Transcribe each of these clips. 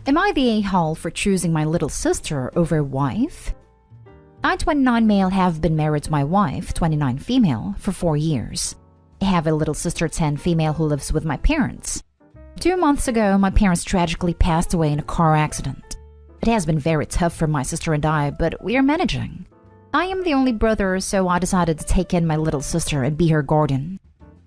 Am I the a-hole for choosing my little sister over wife? I, 29 male, have been married to my wife, 29 female, for 4 years. I have a little sister, 10 female, who lives with my parents. 2 months ago, my parents tragically passed away in a car accident. It has been very tough for my sister and I, but we are managing. I am the only brother, so I decided to take in my little sister and be her guardian.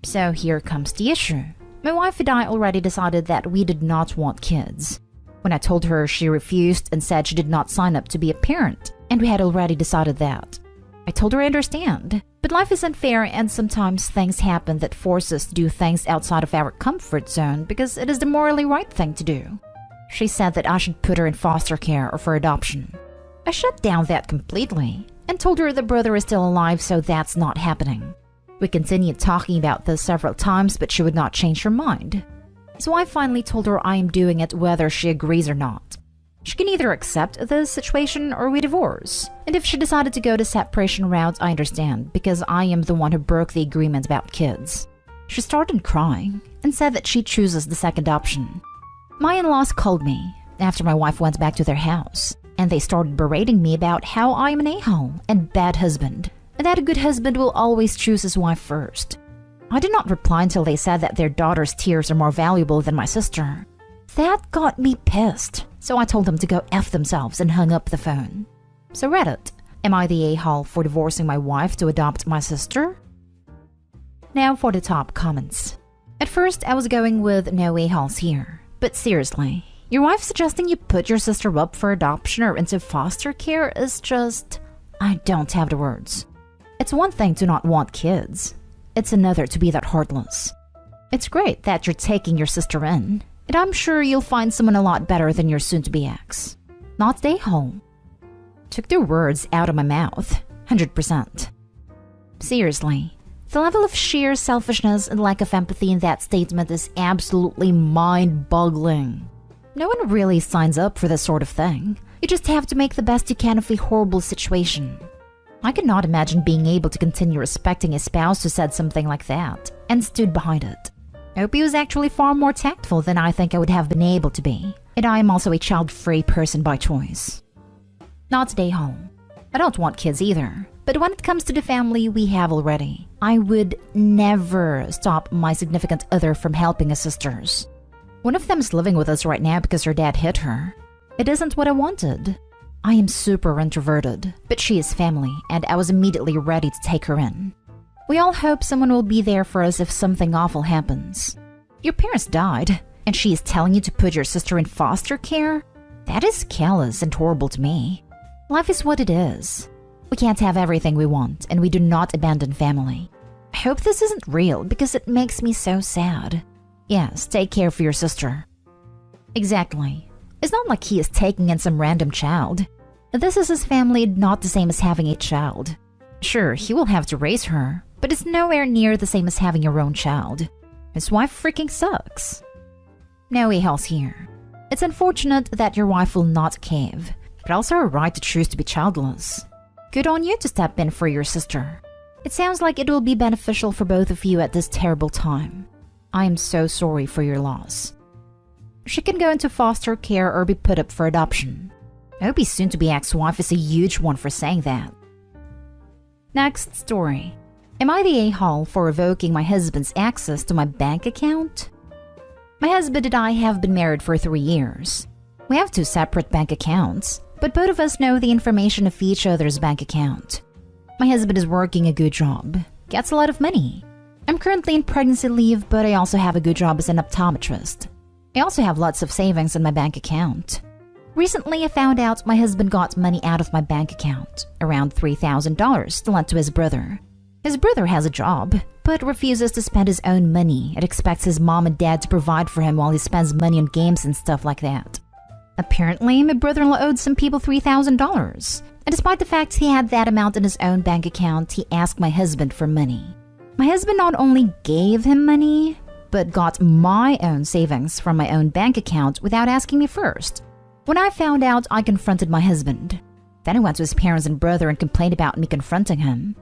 So here comes the issue. My wife and I already decided that we did not want kids. When I told her, she refused and said she did not sign up to be a parent, and we had already decided that. I told her I understand, but life is unfair and sometimes things happen that force us to do things outside of our comfort zone because it is the morally right thing to do. She said that I should put her in foster care or for adoption. I shut down that completely and told her the brother is still alive, so that's not happening. We continued talking about this several times, but she would not change her mind. So I finally told her I am doing it whether she agrees or not. She can either accept this situation or we divorce. And if she decided to go the separation route, I understand, because I am the one who broke the agreement about kids. She started crying and said that she chooses the second option. My in-laws called me after my wife went back to their house, and they started berating me about how I am an a-hole and bad husband, and that a good husband will always choose his wife first. I did not reply until they said that their daughter's tears are more valuable than my sister. That got me pissed, so I told them to go F themselves and hung up the phone. So Reddit, am I the a-hole for divorcing my wife to adopt my sister? Now for the top comments. At first, I was going with no a-holes here, but seriously, your wife suggesting you put your sister up for adoption or into foster care is just... I don't have the words. It's one thing to not want kids. It's another to be that heartless. It's great that you're taking your sister in, and I'm sure you'll find someone a lot better than your soon-to-be ex. Not the a-hole. Took the words out of my mouth, 100%. Seriously, the level of sheer selfishness and lack of empathy in that statement is absolutely mind-boggling. No one really signs up for this sort of thing. You just have to make the best you can of a horrible situation. I could not imagine being able to continue respecting a spouse who said something like that and stood behind it. I hope he was actually far more tactful than I think I would have been able to be, and I am also a child-free person by choice. Not stay home. I don't want kids either, but when it comes to the family we have already, I would never stop my significant other from helping his sisters. One of them is living with us right now because her dad hit her. It isn't what I wanted. I am super introverted, but she is family, and I was immediately ready to take her in. We all hope someone will be there for us if something awful happens. Your parents died, and she is telling you to put your sister in foster care? That is callous and horrible to me. Life is what it is. We can't have everything we want, and we do not abandon family. I hope this isn't real because it makes me so sad. Yes, take care for your sister. Exactly. It's not like he is taking in some random child. This is his family, not the same as having a child. Sure, he will have to raise her, but it's nowhere near the same as having your own child. His wife freaking sucks. No a-holes here. It's unfortunate that your wife will not cave, but also her right to choose to be childless. Good on you to step in for your sister. It sounds like it will be beneficial for both of you at this terrible time. I am so sorry for your loss. She can go into foster care or be put up for adoption. I hope his soon-to-be ex-wife is a huge one for saying that. Next story. Am I the a-hole for revoking my husband's access to my bank account? My husband and I have been married for 3 years. We have 2 separate bank accounts, but both of us know the information of each other's bank account. My husband is working a good job, gets a lot of money. I'm currently in pregnancy leave, but I also have a good job as an optometrist. I also have lots of savings in my bank account. Recently, I found out my husband got money out of my bank account, around $3,000 to lend to his brother. His brother has a job, but refuses to spend his own money and expects his mom and dad to provide for him while he spends money on games and stuff like that. Apparently, my brother-in-law owed some people $3,000, and despite the fact he had that amount in his own bank account, he asked my husband for money. My husband not only gave him money, but got my own savings from my own bank account without asking me first. When I found out, I confronted my husband. Then I went to his parents and brother and complained about me confronting him.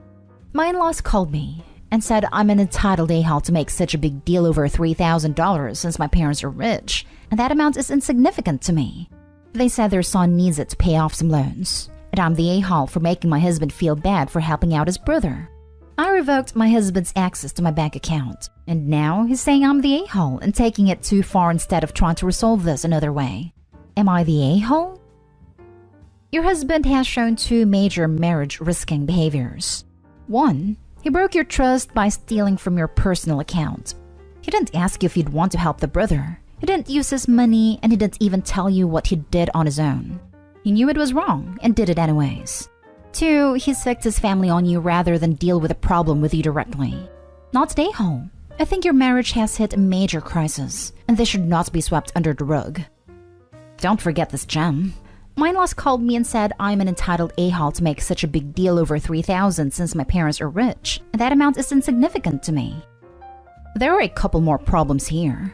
My in-laws called me, and said I'm an entitled a-hole to make such a big deal over $3,000 since my parents are rich, and that amount is insignificant to me. They said their son needs it to pay off some loans, and I'm the a-hole for making my husband feel bad for helping out his brother. I revoked my husband's access to my bank account, and now he's saying I'm the a-hole and taking it too far instead of trying to resolve this another way. Am I the a-hole? Your husband has shown two major marriage-risking behaviors. 1. He broke your trust by stealing from your personal account. He didn't ask you if you'd want to help the brother. He didn't use his money, and he didn't even tell you what he did on his own. He knew it was wrong and did it anyways. 2. He sicked his family on you rather than deal with the problem with you directly. Not the a-hole. I think your marriage has hit a major crisis, and this should not be swept under the rug. Don't forget this gem. My in-laws called me and said I'm an entitled a-hole to make such a big deal over $3,000 since my parents are rich, and that amount is insignificant to me. There are a couple more problems here.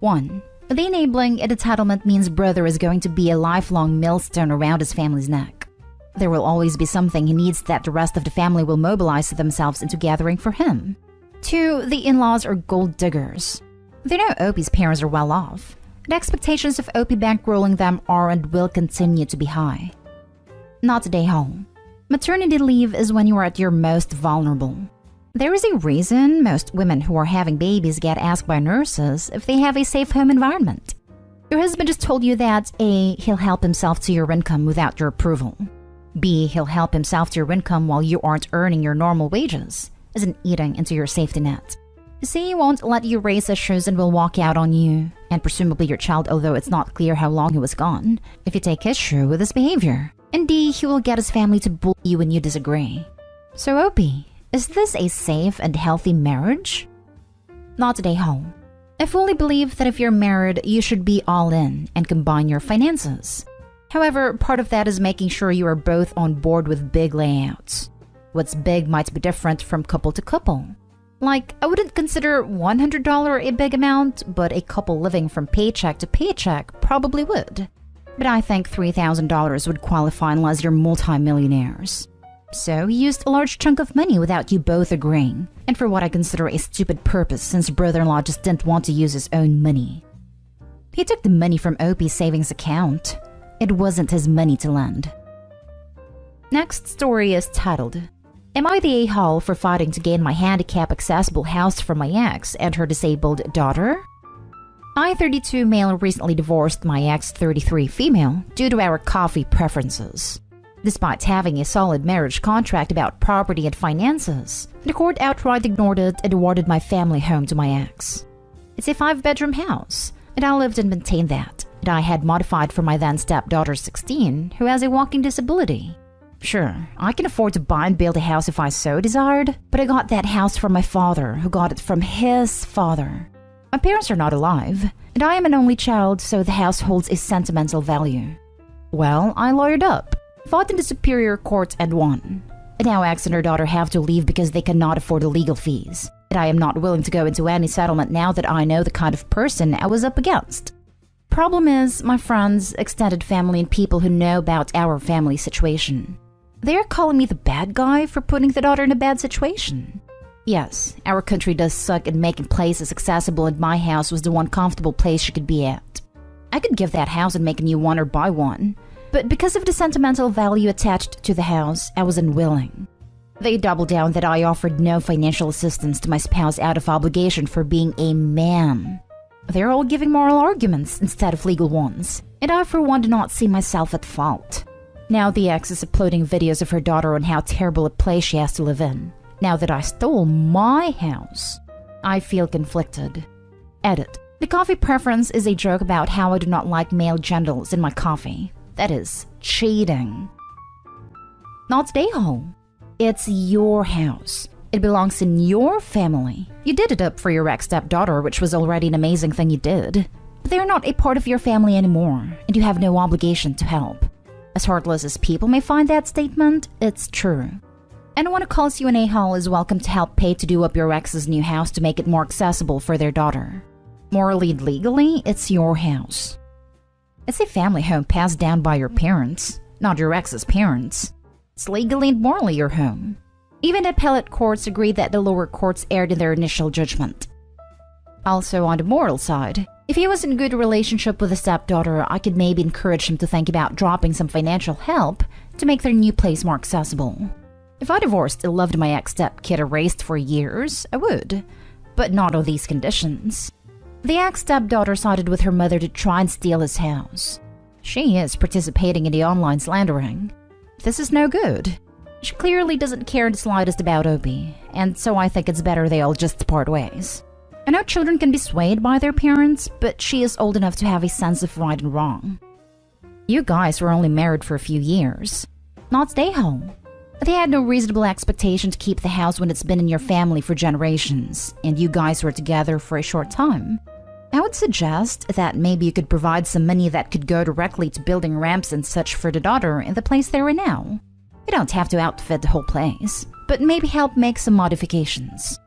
1. The enabling entitlement means brother is going to be a lifelong millstone around his family's neck. There will always be something he needs that the rest of the family will mobilize themselves into gathering for him. 2. The in-laws are gold diggers. They know Opie's parents are well off. The expectations of Opie bankrolling them are and will continue to be high. Not the a-hole. Maternity leave is when you are at your most vulnerable. There is a reason most women who are having babies get asked by nurses if they have a safe home environment. Your husband just told you that A. He'll help himself to your income without your approval. B. He'll help himself to your income while you aren't earning your normal wages, as in eating into your safety net. C. He won't let you raise issues and will walk out on you, and presumably your child, although it's not clear how long he was gone, if you take issue with his behavior. And D. He will get his family to bully you when you disagree. So Opie, is this a safe and healthy marriage? Not the a-hole. I fully believe that if you're married, you should be all in and combine your finances. However, part of that is making sure you are both on board with big layouts. What's big might be different from couple to couple. Like, I wouldn't consider $100 a big amount, but a couple living from paycheck to paycheck probably would. But I think $3,000 would qualify unless you're multi-millionaires. So he used a large chunk of money without you both agreeing, and for what I consider a stupid purpose since brother-in-law just didn't want to use his own money. He took the money from Opie's savings account. It wasn't his money to lend. Next story is titled, Am I the a-hole for fighting to gain my handicap-accessible house from my ex and her disabled daughter? I, 32 male, recently divorced my ex, 33 female, due to our coffee preferences. Despite having a solid marriage contract about property and finances, the court outright ignored it and awarded my family home to my ex. It's a 5-bedroom house, and I lived and maintained that, and I had modified for my then stepdaughter 16, who has a walking disability. Sure, I can afford to buy and build a house if I so desired, but I got that house from my father, who got it from his father. My parents are not alive, and I am an only child, so the house holds a sentimental value. Well, I lawyered up, fought in the superior court and won. And now ex and her daughter have to leave because they cannot afford the legal fees. And I am not willing to go into any settlement now that I know the kind of person I was up against. Problem is, my friends, extended family, and people who know about our family situation. They are calling me the bad guy for putting the daughter in a bad situation. Yes, our country does suck at making places accessible, and my house was the one comfortable place she could be at. I could give that house and make a new one or buy one. But because of the sentimental value attached to the house, I was unwilling. They doubled down that I offered no financial assistance to my spouse out of obligation for being a man. They're all giving moral arguments instead of legal ones, and I for one do not see myself at fault. Now the ex is uploading videos of her daughter on how terrible a place she has to live in. Now that I stole my house, I feel conflicted. Edit. The coffee preference is a joke about how I do not like male genitals in my coffee. That is cheating. Not the a-hole. It's your house. It belongs in your family. You did it up for your ex-stepdaughter, which was already an amazing thing you did. But they're not a part of your family anymore, and you have no obligation to help. As heartless as people may find that statement, it's true. Anyone who calls you an a-hole is welcome to help pay to do up your ex's new house to make it more accessible for their daughter. Morally and legally, it's your house. It's a family home passed down by your parents, not your ex's parents. It's legally and morally your home. Even the appellate courts agreed that the lower courts erred in their initial judgment. Also, on the moral side, if he was in a good relationship with a stepdaughter, I could maybe encourage him to think about dropping some financial help to make their new place more accessible. If I divorced and loved my ex-stepkid erased for years, I would, but not on these conditions. The ex-stepdaughter sided with her mother to try and steal his house. She is participating in the online slandering. This is no good. She clearly doesn't care the slightest about Opie, and so I think it's better they all just part ways. I know children can be swayed by their parents, but she is old enough to have a sense of right and wrong. You guys were only married for a few years. Not stay home. They had no reasonable expectation to keep the house when it's been in your family for generations, and you guys were together for a short time. I would suggest that maybe you could provide some money that could go directly to building ramps and such for the daughter in the place they're in now. You don't have to outfit the whole place, but maybe help make some modifications.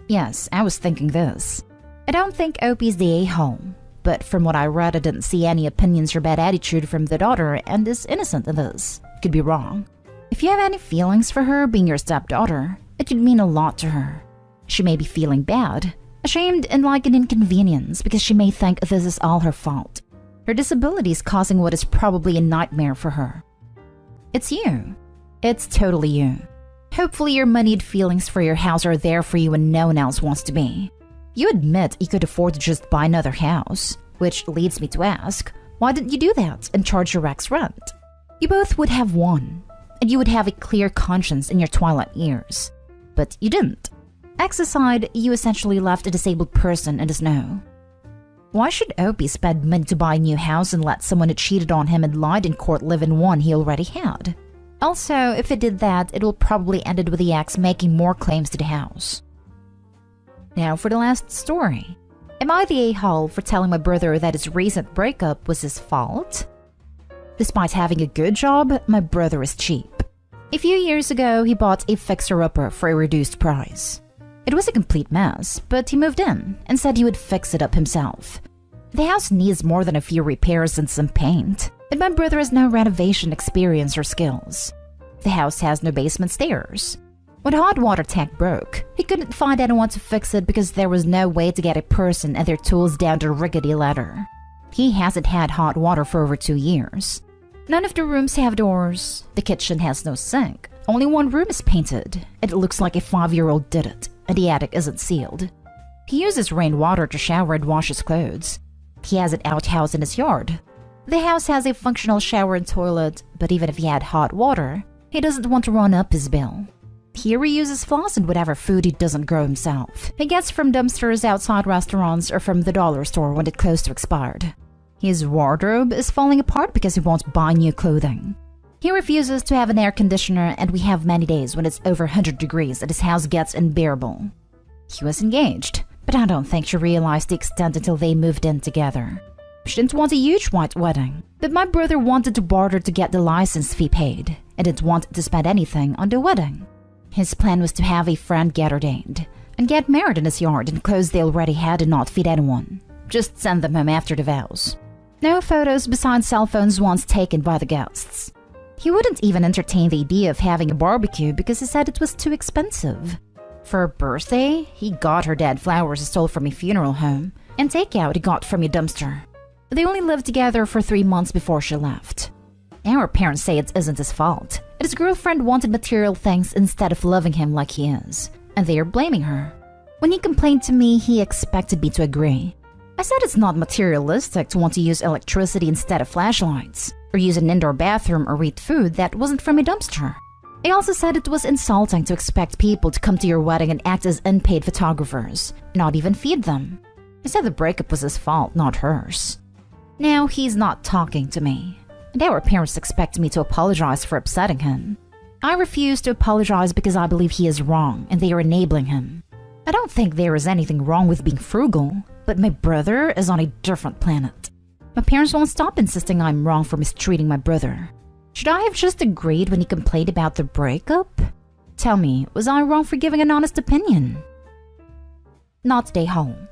Yes, I was thinking this. I don't think Opie's the a-hole, but from what I read I didn't see any opinions or bad attitude from the daughter and is innocent in this. Could be wrong. If you have any feelings for her being your stepdaughter, it could mean a lot to her. She may be feeling bad, ashamed and like an inconvenience because she may think this is all her fault. Her disability is causing what is probably a nightmare for her. It's you. It's totally you. Hopefully your moneyed feelings for your house are there for you when no one else wants to be. You admit you could afford to just buy another house, which leads me to ask, why didn't you do that and charge your ex rent? You both would have won, and you would have a clear conscience in your twilight years. But you didn't. Ex aside, you essentially left a disabled person in the snow. Why should Opie spend money to buy a new house and let someone who cheated on him and lied in court live in one he already had? Also, if it did that, it will probably ended with the ex making more claims to the house. Now for the last story. Am I the a-hole for telling my brother that his recent breakup was his fault? Despite having a good job, my brother is cheap. A few years ago, he bought a fixer-upper for a reduced price. It was a complete mess, but he moved in and said he would fix it up himself. The house needs more than a few repairs and some paint, and my brother has no renovation experience or skills. The house has no basement stairs. When the hot water tank broke, he couldn't find anyone to fix it because there was no way to get a person and their tools down the rickety ladder. He hasn't had hot water for over 2 years. None of the rooms have doors. The kitchen has no sink. Only one room is painted, and it looks like a 5-year-old did it, and the attic isn't sealed. He uses rainwater to shower and wash his clothes. He has an outhouse in his yard. The house has a functional shower and toilet, but even if he had hot water, he doesn't want to run up his bill. He reuses floss and whatever food he doesn't grow himself. He gets from dumpsters outside restaurants or from the dollar store when it close to expired. His wardrobe is falling apart because he won't buy new clothing. He refuses to have an air conditioner, and we have many days when it's over 100 degrees and his house gets unbearable. He was engaged, but I don't think she realized the extent until they moved in together. She didn't want a huge white wedding, but my brother wanted to barter to get the license fee paid, and didn't want to spend anything on the wedding. His plan was to have a friend get ordained, and get married in his yard in clothes they already had and not feed anyone. Just send them home after the vows. No photos besides cell phones once taken by the guests. He wouldn't even entertain the idea of having a barbecue because he said it was too expensive. For her birthday, he got her dad flowers he stole from a funeral home, and takeout he got from a dumpster. They only lived together for 3 months before she left. Our parents say it isn't his fault, and his girlfriend wanted material things instead of loving him like he is, and they are blaming her. When he complained to me, he expected me to agree. I said it's not materialistic to want to use electricity instead of flashlights, or use an indoor bathroom or eat food that wasn't from a dumpster. I also said it was insulting to expect people to come to your wedding and act as unpaid photographers, not even feed them. I said the breakup was his fault, not hers. Now he's not talking to me, and our parents expect me to apologize for upsetting him. I refuse to apologize because I believe he is wrong and they are enabling him. I don't think there is anything wrong with being frugal, but my brother is on a different planet. My parents won't stop insisting I'm wrong for mistreating my brother. Should I have just agreed when he complained about the breakup? Tell me, was I wrong for giving an honest opinion? Not stay home.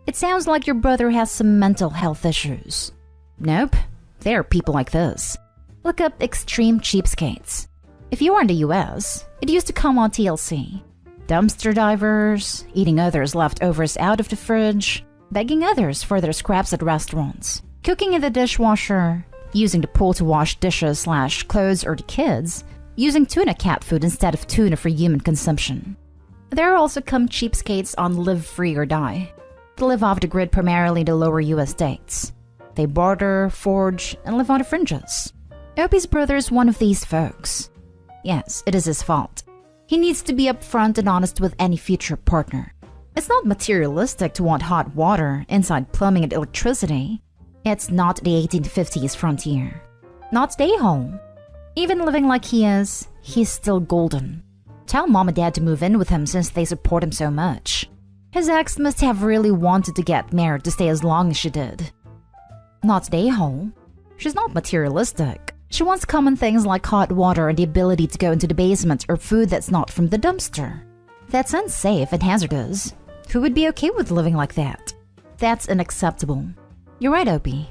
It sounds like your brother has some mental health issues. Nope, there are people like this. Look up extreme cheapskates. If you are in the US, it used to come on TLC. Dumpster divers, eating others' leftovers out of the fridge, begging others for their scraps at restaurants, cooking in the dishwasher, using the pool to wash dishes/clothes or the kids, using tuna cat food instead of tuna for human consumption. There are also come cheapskates on live free or die. They live off the grid primarily in the lower US states. They barter, forge, and live on the fringes. Opie's brother is one of these folks. Yes, it is his fault. He needs to be upfront and honest with any future partner. It's not materialistic to want hot water inside plumbing and electricity. It's not the 1850s frontier. Not stay home. Even living like he is, he's still golden. Tell mom and dad to move in with him since they support him so much. His ex must have really wanted to get married to stay as long as she did. Not stay home. She's not materialistic. She wants common things like hot water and the ability to go into the basement or food that's not from the dumpster. That's unsafe and hazardous. Who would be okay with living like that? That's unacceptable. You're right, Opie.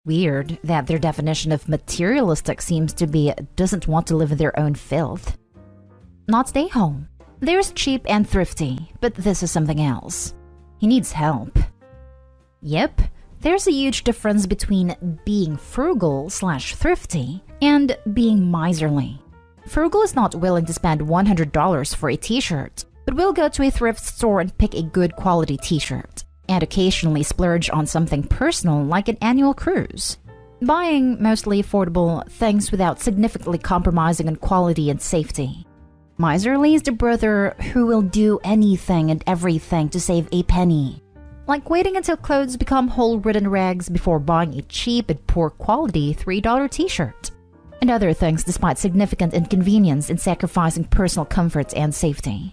Weird that their definition of materialistic seems to be doesn't want to live in their own filth. Not stay home. There's cheap and thrifty, but this is something else. He needs help. Yep, there's a huge difference between being frugal/thrifty and being miserly. Frugal is not willing to spend $100 for a t-shirt, but will go to a thrift store and pick a good quality t-shirt, and occasionally splurge on something personal like an annual cruise. Buying mostly affordable things without significantly compromising on quality and safety. Miserly is the brother who will do anything and everything to save a penny. Like waiting until clothes become hole-ridden rags before buying a cheap and poor quality $3 t-shirt. And other things despite significant inconvenience in sacrificing personal comfort and safety.